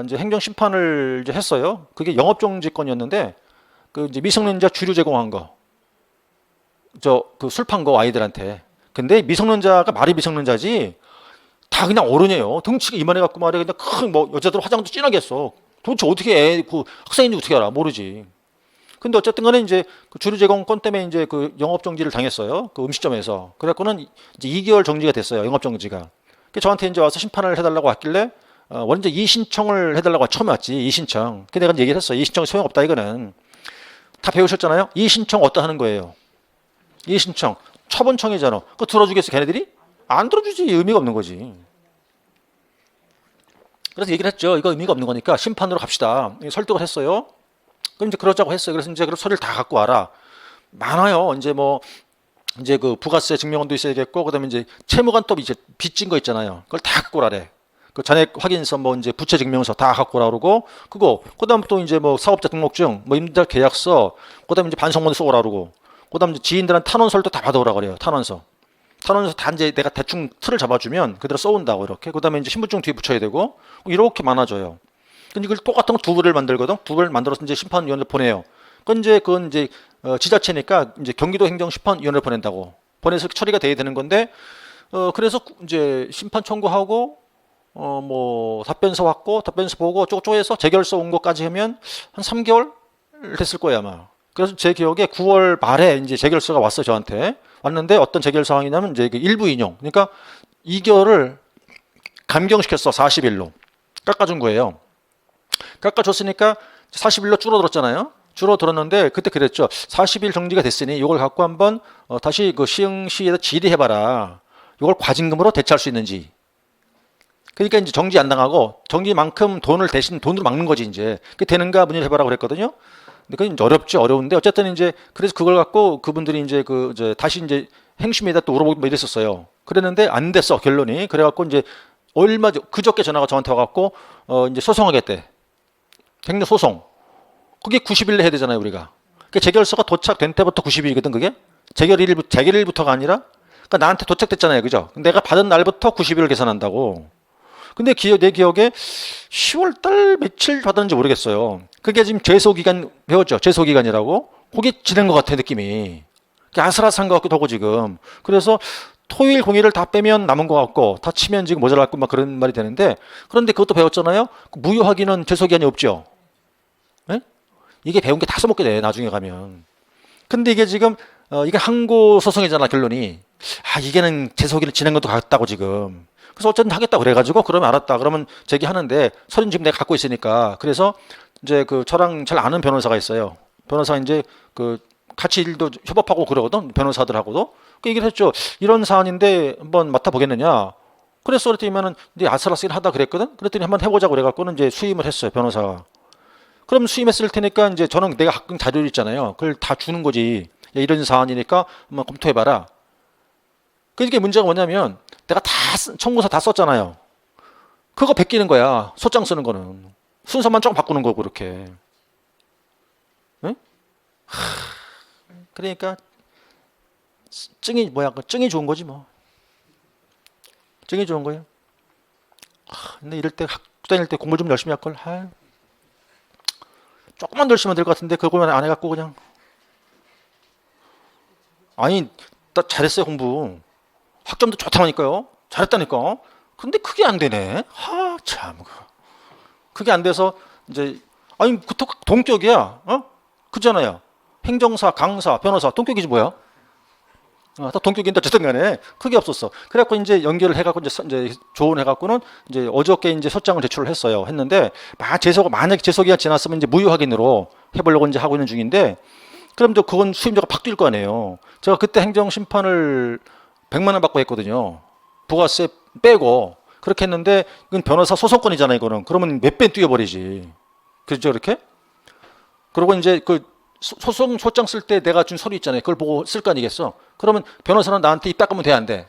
이제 행정 심판을 이제 했어요. 그게 영업정지 건이었는데 그 이제 미성년자 주류 제공한 거. 그 술 판 거 아이들한테. 근데 미성년자가 말이 미성년자지 다 그냥 어른이에요. 등치가 이만해 갖고 말이야. 그냥 큰 뭐 여자들 화장도 진하게 했어. 도대체 어떻게 그 학생인지 어떻게 알아? 모르지. 근데 어쨌든 간에 이제 그 주류 제공 건 때문에 이제 그 영업 정지를 당했어요. 그 음식점에서. 그래갖고는 이제 2개월 정지가 됐어요. 영업 정지가. 저한테 이제 와서 심판을 해달라고 왔길래 원래 이제 이의신청을 해달라고 처음에 왔지. 이의신청. 그 내가 얘기를 했어. 이의신청 소용없다 이거는. 다 배우셨잖아요. 이의신청 어디다 하는 거예요? 이의신청 처분청이잖아. 그거 들어주겠어 걔네들이? 안 들어주지. 의미가 없는 거지. 그래서 얘기를 했죠. 이거 의미가 없는 거니까 심판으로 갑시다. 설득을 했어요. 그럼 이제 그러자고 했어요. 그래서 이제 서류를 다 갖고 와라. 많아요. 이제 뭐 이제 그 부가세 증명원도 있어야겠고 그다음에 이제 채무관 또 이제 빚진 거 있잖아요. 그걸 다 갖고 오라래. 그 잔액 확인서 뭐 이제 부채 증명서 다 갖고 오라 그러고 그거 그다음 또 이제 뭐 사업자 등록증 뭐 임대차 계약서 그다음에 이제 반성문 써오라 그러고 그다음 이제 지인들한테 탄원서를 다 받아오라 그래요. 탄원서 다 이제 내가 대충 틀을 잡아주면 그대로 써온다고 이렇게 그다음에 이제 신분증 뒤에 붙여야 되고 이렇게 많아져요. 근데 이걸 똑같은 거 두 부를 만들거든. 두 부를 만들어서 이제 심판위원회 보내요. 그건 이제 지자체니까 이제 경기도 행정심판위원회 보낸다고 보내서 처리가 돼야 되는 건데 그래서 이제 심판 청구하고 뭐 답변서 왔고 답변서 보고 쪼쪼해서 재결서 온 것까지 하면 한 3개월 됐을 거예요 아마. 그래서 제 기억에 9월 말에 이제 재결서가 왔어 저한테 왔는데 어떤 재결 사항이냐면 이제 그 일부 인용. 그러니까 2개월을 감경시켰어 40일로 깎아준 거예요. 깎아줬으니까 40일로 줄어들었잖아요. 줄어들었는데 그때 그랬죠. 40일 정지가 됐으니 이걸 갖고 한번 다시 그 시흥시에다 질의해봐라. 이걸 과징금으로 대체할 수 있는지. 그러니까 이제 정지 안 당하고 정지만큼 돈을 대신 돈으로 막는 거지 이제. 그게 되는가 문의해봐라 그랬거든요. 근데 그건 어렵지 어려운데 어쨌든 이제 그래서 그걸 갖고 그분들이 이제 이제 다시 이제 행심에다 또 물어보고 뭐 이랬었어요. 그랬는데 안 됐어 결론이. 그래갖고 이제 그저께 전화가 저한테 와갖고 이제 소송하겠대. 행정소송. 그게 90일 해야 되잖아요, 우리가. 그 재결서가 도착된 때부터 90일이거든, 그게. 재결일부터가 아니라. 그러니까 나한테 도착됐잖아요, 그죠? 내가 받은 날부터 90일을 계산한다고. 근데 내 기억에 10월 달 며칠 받았는지 모르겠어요. 그게 지금 제소기간 배웠죠? 제소기간이라고. 그게 지난 것 같아, 느낌이. 아슬아슬한 것 같기도 하고, 지금. 그래서 토일 공휴일을 다 빼면 남은 것 같고, 다 치면 지금 모자랄 것 막 그런 말이 되는데, 그런데 그것도 배웠잖아요? 무효하기는 제소기간이 없죠? 네? 이게 배운 게 다 써먹게 돼, 나중에 가면. 근데 이게 지금, 이게 항고 소송이잖아, 결론이. 이게는 재소기를 진행 것도 같다고 지금. 그래서 어쨌든 하겠다고 그래가지고 그러면 알았다. 그러면 제기하는데 서류는 지금 내가 갖고 있으니까. 그래서 이제 그 저랑 잘 아는 변호사가 있어요. 변호사 이제 그 같이 일도 협업하고 그러거든. 변호사들하고도. 그 얘기를 했죠. 이런 사안인데 한번 맡아보겠느냐. 그래서 그랬더니면은 이제 아슬아슬 하다 그랬거든. 그랬더니 한번 해보자고 그래갖고는 이제 수임을 했어요. 변호사가. 그럼 수임했을 테니까 이제 저는 내가 갖고 있는 자료를 있잖아요. 그걸 다 주는 거지. 야, 이런 사안이니까 한번 검토해봐라. 그게 문제가 뭐냐면 내가 다 청구서 다 썼잖아요. 그거 베끼는 거야. 소장 쓰는 거는. 순서만 조금 바꾸는 거고 그렇게. 응? 그러니까 증이 좋은 거지 뭐. 증이 좋은 거예요. 근데 이럴 때 학교 다닐 때 공부 좀 열심히 할 걸. 조금만 더 열심히 하면 될 것 같은데 그거만 안 해갖고 그냥. 아니 나 잘했어요 공부. 학점도 좋다니까요. 잘했다니까. 근데 그게 안 되네. 참. 그게 안 돼서 이제 그 동격이야. 그잖아요. 행정사, 강사, 변호사 동격이지 뭐야? 다 동격인데 어쨌든 간에 그게 없었어. 그래갖고 이제 연결을 해갖고 이제 조언해갖고는 이제 어저께 이제 소장을 제출을 했어요. 했는데 만약 재소기가 지났으면 이제 무효 확인으로 해보려고 이제 하고 있는 중인데 그럼 이제 그건 수임자가 팍 뛸 거 아니에요. 제가 그때 행정심판을 100만 원 받고 했거든요. 부가세 빼고 그렇게 했는데 이건 변호사 소송권이잖아요. 이거는 그러면 몇 배 뛰어버리지. 그렇죠, 그렇게? 그리고 이제 그 소장 쓸 때 내가 준 서류 있잖아요. 그걸 보고 쓸 거 아니겠어? 그러면 변호사는 나한테 입 닦으면 돼, 안 돼?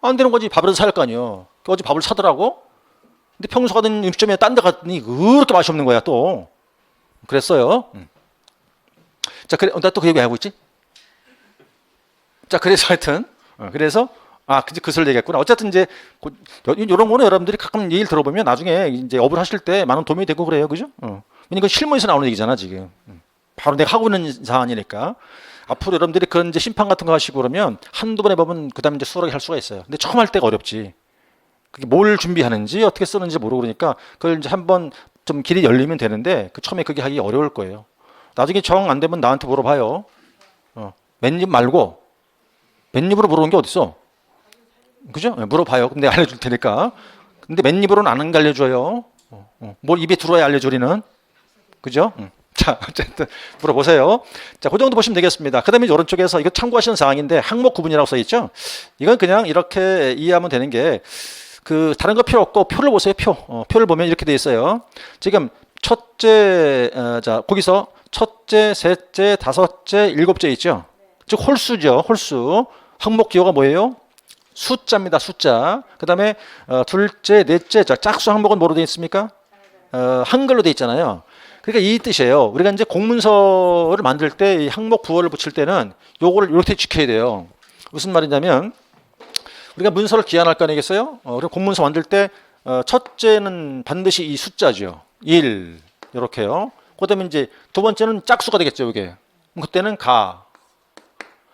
안 되는 거지. 밥이라도 살 거 아니에요. 어제 밥을 사더라고. 근데 평소 가던 음식점에 딴 데 갔더니 그렇게 맛이 없는 거야 또. 그랬어요. 자, 그래, 나 또 그 얘기 하고 있지? 자, 그래서 하여튼 그래서 그것을 얘기했구나. 어쨌든 이제 이런 거는 여러분들이 가끔 얘기를 들어보면 나중에 이제 업을 하실 때 많은 도움이 되고 그래요, 그죠? 왜냐면 실무에서 나오는 얘기잖아 지금. 바로 내가 하고 있는 사안이니까. 앞으로 여러분들이 그런 이제 심판 같은 거 하시고 그러면 한두 번 해보면 그다음에 이제 수월하게 할 수가 있어요. 근데 처음 할 때가 어렵지. 그게 뭘 준비하는지 어떻게 쓰는지 모르고 그러니까 그걸 이제 한번 좀 길이 열리면 되는데 그 처음에 그게 하기 어려울 거예요. 나중에 정 안 되면 나한테 물어봐요. 맨입 말고 맨입으로 물어보는 게 어딨어? 그죠? 물어봐요. 그럼 내가 알려줄 테니까. 근데 맨입으로는 안 알려줘요. 뭘 입에 들어야 알려줘, 우리는. 그죠? 자, 어쨌든 물어보세요. 자, 그 정도 보시면 되겠습니다. 그 다음에 오른쪽에서 이거 참고하시는 사항인데 항목 구분이라고 써있죠? 이건 그냥 이렇게 이해하면 되는 게 다른 거 필요 없고 표를 보세요. 표를 보면 이렇게 돼 있어요. 지금 첫째, 거기서 첫째, 셋째, 다섯째, 일곱째 있죠? 즉 홀수죠. 홀수. 항목 기호가 뭐예요? 숫자입니다. 숫자. 그 다음에 둘째, 넷째, 짝수 항목은 뭐로 되어 있습니까? 한글로 되어 있잖아요. 그러니까 이 뜻이에요. 우리가 이제 공문서를 만들 때 이 항목 부호를 붙일 때는 요거를 이렇게 지켜야 돼요. 무슨 말이냐면 우리가 문서를 기한할 거 아니겠어요? 우리가 공문서 만들 때 첫째는 반드시 이 숫자죠. 1 이렇게요. 그다음에 이제 두 번째는 짝수가 되겠죠. 이게 그때는 가.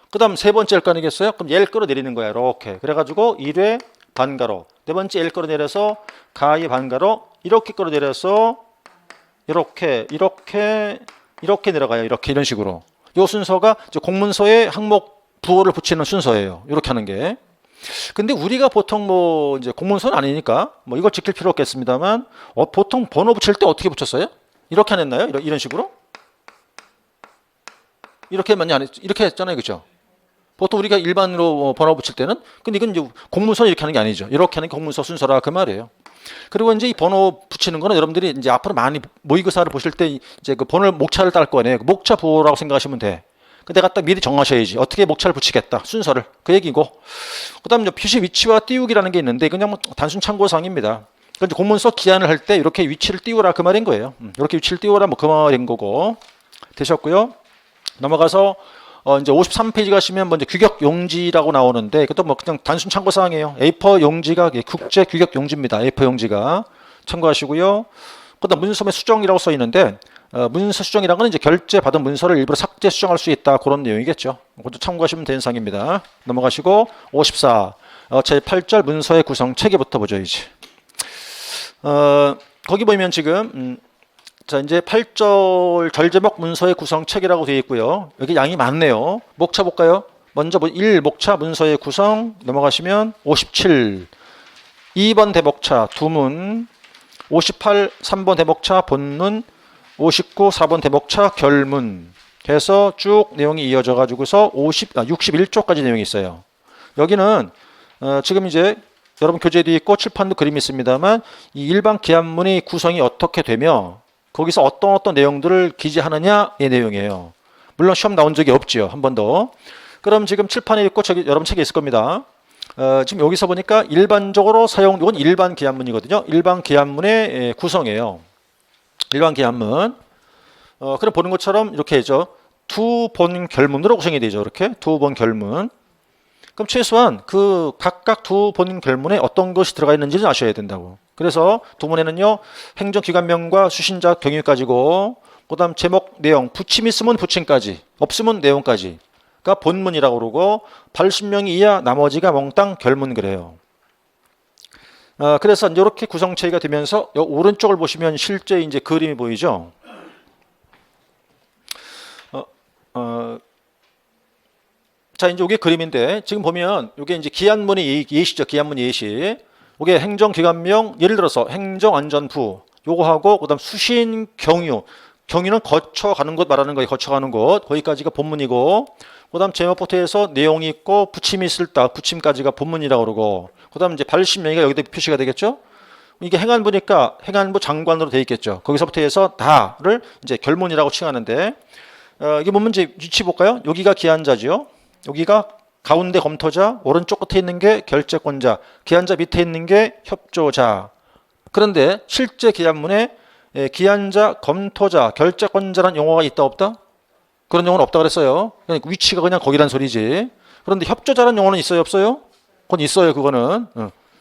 그다음 세 번째일 거 아니겠어요? 그럼 얘를 끌어내리는 거야. 이렇게. 그래가지고 1회 반가로. 네 번째 얘를 끌어내려서 가의 반가로. 이렇게 끌어내려서 이렇게 내려가요. 이렇게 이런 식으로. 이 순서가 공문서에 항목 부호를 붙이는 순서예요. 이렇게 하는 게. 근데 우리가 보통 뭐 이제 공문서는 아니니까 뭐 이걸 지킬 필요 없겠습니다만 보통 번호 붙일 때 어떻게 붙였어요? 이렇게 안 했나요? 이런 식으로? 이렇게 많이 안 했, 이렇게 했잖아요. 그죠? 보통 우리가 일반으로 번호 붙일 때는 근데 이건 이제 공문서 이렇게 하는 게 아니죠. 이렇게 하는 게 공문서 순서라 그 말이에요. 그리고 이제 이 번호 붙이는 거는 여러분들이 이제 앞으로 많이 모의고사를 보실 때 이제 그 번호 목차를 딸 거 아니에요. 목차 부호라고 생각하시면 돼. 내가 딱 미리 정하셔야지. 어떻게 목차를 붙이겠다. 순서를. 그 얘기고. 그 다음 표시 위치와 띄우기라는 게 있는데 그냥 뭐 단순 참고사항입니다. 그러니까 공문서 기한을 할 때 이렇게 위치를 띄우라 그 말인 거예요. 이렇게 위치를 띄우라 뭐 그 말인 거고. 되셨고요. 넘어가서 이제 53페이지 가시면 먼저 규격 용지라고 나오는데 그것도 뭐 그냥 단순 참고사항이에요. A4 용지가 국제 규격 용지입니다. A4 용지가. 참고하시고요. 그다음 문서의 수정이라고 써 있는데 문서 수정이라는 건 이제 결제 받은 문서를 일부러 삭제 수정할 수 있다 그런 내용이겠죠. 그것도 참고하시면 되는 사항입니다. 넘어가시고 54 제 8절 문서의 구성 체계부터 보죠 이제. 거기 보면 지금 자 이제 8절 절제목 문서의 구성 체계라고 되어 있고요. 여기 양이 많네요. 목차 볼까요? 먼저 1. 목차 문서의 구성 넘어가시면 57. 2번 대목차 두문, 58. 3번 대목차 본문, 59. 4번 대목차 결문 해서 쭉 내용이 이어져 가지고서 61쪽까지 내용이 있어요. 여기는 지금 이제 여러분 교재도 있고 칠판도 그림이 있습니다만 이 일반 기한문의 구성이 어떻게 되며 거기서 어떤 내용들을 기재하느냐의 내용이에요. 물론 시험 나온 적이 없지요. 한 번도. 그럼 지금 칠판에 있고 저기 여러분 책에 있을 겁니다. 지금 여기서 보니까 일반적으로 사용, 이건 일반 기한문이거든요. 일반 기한문의 구성이에요. 일반 기한문. 그럼 보는 것처럼 이렇게 해죠. 두 본 결문으로 구성이 되죠. 이렇게 두 본 결문. 그럼 최소한 그 각각 두 본 결문에 어떤 것이 들어가 있는지는 아셔야 된다고. 그래서 두문에는요, 행정기관명과 수신자 경위까지고, 그다음 제목 내용, 붙임 있으면 붙임까지, 없으면 내용까지가 본문이라고 그러고 80명 이하 나머지가 몽땅 결문 그래요. 그래서 이렇게 구성체계가 되면서 오른쪽을 보시면 실제 이제 그림이 보이죠. 자, 이제 이게 그림인데 지금 보면 이게 이제 기한문의 예시죠. 기한문 예시. 이게 행정기관명, 예를 들어서 행정안전부 요거하고 그다음 수신 경유. 경유는 거쳐가는 곳 말하는 거예요. 거쳐가는 곳. 거기까지가 본문이고, 그다음 제목부터해서 내용이 있고 붙임이 있을 때 붙임까지가 본문이라고 그러고, 그다음 이제 발신명의가 여기다 표시가 되겠죠. 이게 행안부니까 행안부 장관으로 돼 있겠죠. 거기서부터 해서 다를 이제 결문이라고 칭하는데, 이게 보면 이제 위치 볼까요? 여기가 기한자지요. 여기가 가운데 검토자, 오른쪽 끝에 있는 게 결재권자, 기한자 밑에 있는 게 협조자. 그런데 실제 기한문에 기한자, 검토자, 결재권자라는 용어가 있다 없다? 그런 용어는 없다 그랬어요. 그냥 위치가 그냥 거기란 소리지. 그런데 협조자라는 용어는 있어요 없어요? 그건 있어요. 그거는.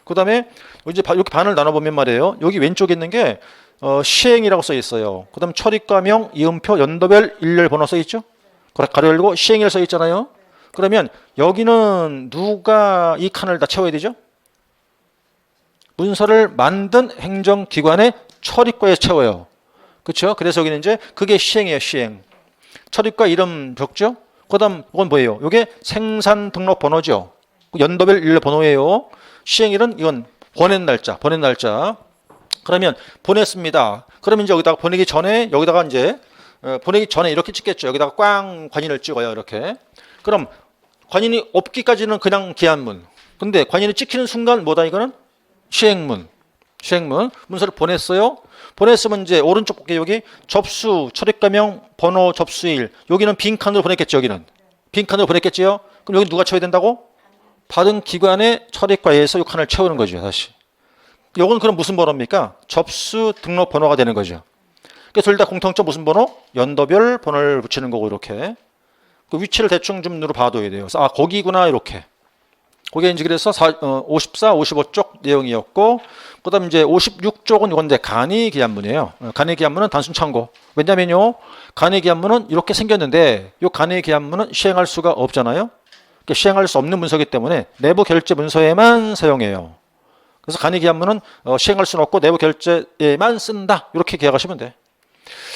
그 다음에 이제 이렇게 반을 나눠보면 말이에요. 여기 왼쪽에 있는 게 시행이라고 써 있어요. 그 다음 처리과명, 이음표, 연도별, 일렬 번호 써 있죠? 가로 열고 시행일 써 있잖아요. 그러면 여기는 누가 이 칸을 다 채워야 되죠? 문서를 만든 행정기관의 처리과에서 채워요. 그렇죠? 그래서 여기는 이제 그게 시행이에요. 시행. 처리과 이름 적죠? 그 다음 이건 뭐예요? 이게 생산 등록 번호죠. 연도별 일렬 번호예요. 시행일은 이건 보낸 날짜. 그러면 보냈습니다. 그러면 이제 여기다가 보내기 전에 여기다가 이제 보내기 전에 이렇게 찍겠죠. 여기다가 꽝 관인을 찍어요. 이렇게. 그럼 관인이 없기까지는 그냥 기한문. 근데 관인이 찍히는 순간 뭐다 이거는? 시행문. 문서를 보냈어요. 보냈으면 이제 오른쪽 볼게요. 여기 접수, 처리과명, 번호, 접수일. 여기는 빈칸으로 보냈겠죠. 여기는. 빈칸으로 보냈겠지요. 그럼 여기 누가 채워야 된다고? 받은 기관의 처리과에서 이 칸을 채우는 거죠. 다시. 요건 그럼 무슨 번호입니까? 접수 등록 번호가 되는 거죠. 그러니까 둘 다 공통점 무슨 번호? 연도별 번호를 붙이는 거고 이렇게. 그 위치를 대충 좀 눈으로 봐둬야 돼요. 아, 거기구나 이렇게. 그게 이제 그래서 54, 55쪽 내용이었고, 그다음 이제 56쪽은 이건 이제 간이 기한문이에요. 간이 기한문은 단순 참고. 왜냐면요, 간이 기한문은 이렇게 생겼는데, 이 간이 기한문은 시행할 수가 없잖아요. 그러니까 시행할 수 없는 문서이기 때문에 내부 결제 문서에만 사용해요. 그래서 간이 기한문은 시행할 수는 없고 내부 결제에만 쓴다. 이렇게 기억하시면 돼.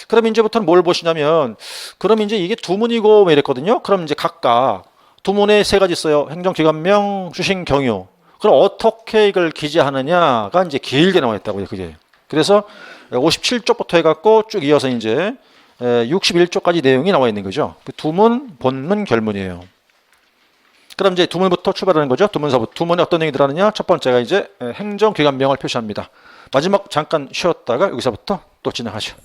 그럼 이제부터는 뭘 보시냐면, 그럼 이제 이게 두문이고 뭐 이랬거든요. 그럼 이제 각각 두문에 세 가지 있어요. 행정기관명, 수신 경유. 그럼 어떻게 이걸 기재하느냐가 이제 길게 나와 있다고요. 그게. 그래서 57쪽부터 해갖고 쭉 이어서 이제 61쪽까지 내용이 나와 있는 거죠. 그 두문, 본문, 결문이에요. 그럼 이제 두문부터 출발하는 거죠. 두문서부터. 두문에 어떤 내용이 들어가느냐? 첫 번째가 이제 행정기관명을 표시합니다. 마지막 잠깐 쉬었다가 여기서부터 또 진행하죠.